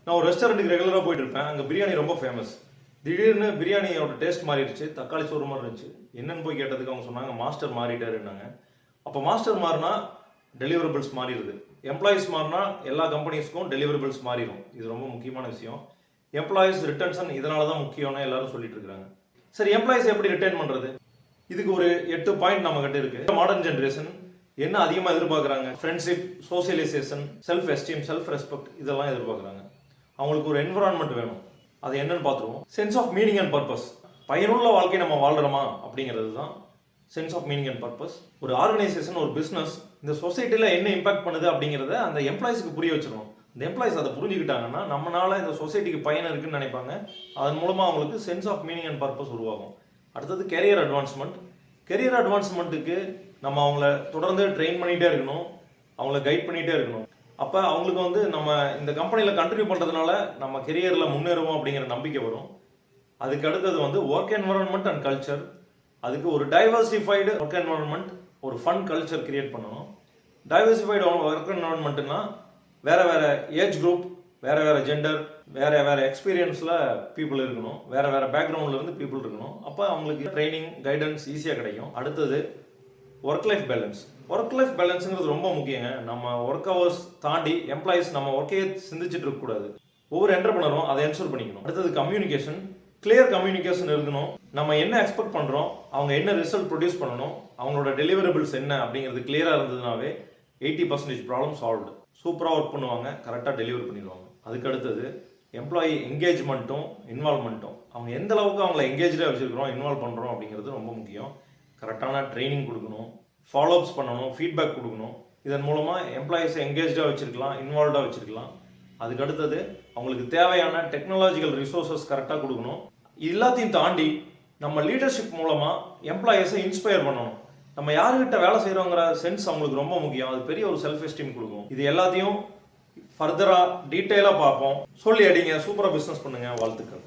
நான் ஒரு ரெஸ்டாரண்ட்டுக்கு ரெகுலராக போயிட்டு இருப்பேன். அங்கே பிரியாணி ரொம்ப ஃபேமஸ். திடீர்னு பிரியாணியோட டேஸ்ட் மாறிடுச்சு. தக்காளி சோறு மாதிரி இருந்துச்சு. என்னன்னு போய் கேட்டதுக்கு அவங்க சொன்னாங்க மாஸ்டர் மாறிட்டாருன்னாங்க. அப்போ மாஸ்டர் மாறினா டெலிவரபிள்ஸ் மாறிடுது. எம்ப்ளாயிஸ் மாறினா எல்லா கம்பெனிஸ்க்கும் டெலிவரபிள்ஸ் மாறிடும். இது ரொம்ப முக்கியமான விஷயம். எம்ப்ளாயிஸ் ரிட்டன்ஷன் இதனால தான் முக்கியம்னு எல்லாரும் சொல்லிட்டு இருக்காங்க. சரி, எம்ப்ளாயிஸ் எப்படி ரிட்டைன் பண்ணுறது? இதுக்கு ஒரு 8 பாயிண்ட் நம்ம கிட்ட இருக்கு. மாடர்ன் ஜென்ரேஷன் என்ன அதிகமாக எதிர்பார்க்குறாங்க? Friendship, socialisation, self esteem, self respect இதெல்லாம் எதிர்பார்க்குறாங்க. அவங்களுக்கு ஒரு என்விரான்மெண்ட் வேணும். அது என்னன்னு பார்த்துருவோம். Sense of meaning and purpose. பயனுள்ள வாழ்க்கை நம்ம வாழ்றோமா அப்படிங்கிறது தான் sense of meaning and purpose. ஒரு ஆர்கனைசேஷன், ஒரு பிஸ்னஸ் இந்த சொசைட்டியில் என்ன இம்பாக்ட் பண்ணுது அப்படிங்கிறத அந்த எம்ப்ளாயிஸ்க்கு புரிய வச்சிடணும். இந்த எம்ப்ளாயிஸ் அதை புரிஞ்சுக்கிட்டாங்கன்னா நம்மளால இந்த சொசைட்டிக்கு பயன் இருக்குன்னு நினைப்பாங்க. அதன் மூலமாக அவங்களுக்கு sense of meaning and purpose உருவாகும். அடுத்தது கெரியர் அட்வான்ஸ்மெண்ட். கெரியர் அட்வான்ஸ்மெண்ட்டுக்கு நம்ம அவங்கள தொடர்ந்து ட்ரெயின் பண்ணிகிட்டே இருக்கணும், அவங்கள கைட் பண்ணிகிட்டே இருக்கணும். அப்போ அவங்களுக்கு நம்ம இந்த கம்பெனியில் கண்டினியூ பண்ணுறதுனால நம்ம கெரியரில் முன்னேறுவோம் அப்படிங்கிற நம்பிக்கை வரும். அதுக்கு அடுத்தது ஒர்க் என்வரான்மெண்ட் அண்ட் கல்ச்சர். அதுக்கு ஒரு டைவர்சிஃபைடு ஒர்க் என்வரான்மெண்ட், ஒரு ஃபன் கல்ச்சர் கிரியேட் பண்ணணும். டைவர்சிஃபைடு ஒர்க் என்வரான்மெண்ட்னா வேறு வேறு ஏஜ் குரூப், வேறு வேறு ஜெண்டர், வேறு வேறு எக்ஸ்பீரியன்ஸில் பீப்புள் இருக்கணும், வேறு வேறு பேக்ரவுண்ட்லேருந்து பீப்புள் இருக்கணும். அப்போ அவங்களுக்கு ட்ரைனிங், கைடன்ஸ் ஈஸியாக கிடைக்கும். அடுத்தது work life balance. Work life பேலன்ஸுங்கிறது ரொம்ப முக்கியங்க. நம்ம ஒர்க் ஹவர்ஸ் தாண்டி எம்ப்ளாயிஸ் நம்ம ஒர்க்கையே சிந்திச்சுட்டு இருக்கக்கூடாது. ஒவ்வொரு என்டர்பிரனரும் அதை என்ஷூர் பண்ணிக்கணும். அடுத்தது கம்யூனிகேஷன். கிளியர் கம்யூனிகேஷன் இருக்கணும். நம்ம என்ன எக்ஸ்பெக்ட் பண்ணுறோம், அவங்க என்ன ரிசல்ட் ப்ரொடியூஸ் பண்ணணும், அவங்களோட டெலிவரபிள்ஸ் என்ன அப்படிங்கிறது கிளியராக இருந்ததுனாவே 80% ப்ராப்ளம் சால்வ்டு. சூப்பராக ஒர்க் பண்ணுவாங்க, கரெக்டாக டெலிவர் பண்ணிடுவாங்க. அதுக்கு அடுத்தது எம்ப்ளாயி என்கேஜ்மெண்ட்டும் இன்வால்மெண்ட்டும். அவங்க எந்த அளவுக்கு அவங்கள என்கேஜாக வச்சுருக்கிறோம், இன்வால்வ் பண்ணுறோம் அப்படிங்கிறது ரொம்ப முக்கியம். கரெக்டான ட்ரைனிங் கொடுக்கணும், ஃபாலோஅப்ஸ் பண்ணணும், ஃபீட்பேக் கொடுக்கணும். இதன் மூலமாக எம்ப்ளாயிஸை என்கேஜாக வச்சுருக்கலாம், இன்வால்வ்டாக வச்சுருக்கலாம். அதுக்கு அடுத்தது அவங்களுக்கு தேவையான டெக்னாலஜிக்கல் ரிசோர்ஸஸ் கரெக்டாக கொடுக்கணும். எல்லாத்தையும் தாண்டி நம்ம லீடர்ஷிப் மூலமாக எம்ப்ளாயிஸை இன்ஸ்பயர் பண்ணணும். நம்ம யாருக்கிட்ட வேலை செய்கிறோங்கிற சென்ஸ் அவங்களுக்கு ரொம்ப முக்கியம். அது பெரிய ஒரு செல்ஃப் எஸ்டீம் கொடுக்கும். இது எல்லாத்தையும் ஃபர்தராக டீட்டெயிலாக பார்ப்போம். சொல்லி அடிங்க, சூப்பராக பிஸ்னஸ் பண்ணுங்கள். வாழ்த்துக்கள்.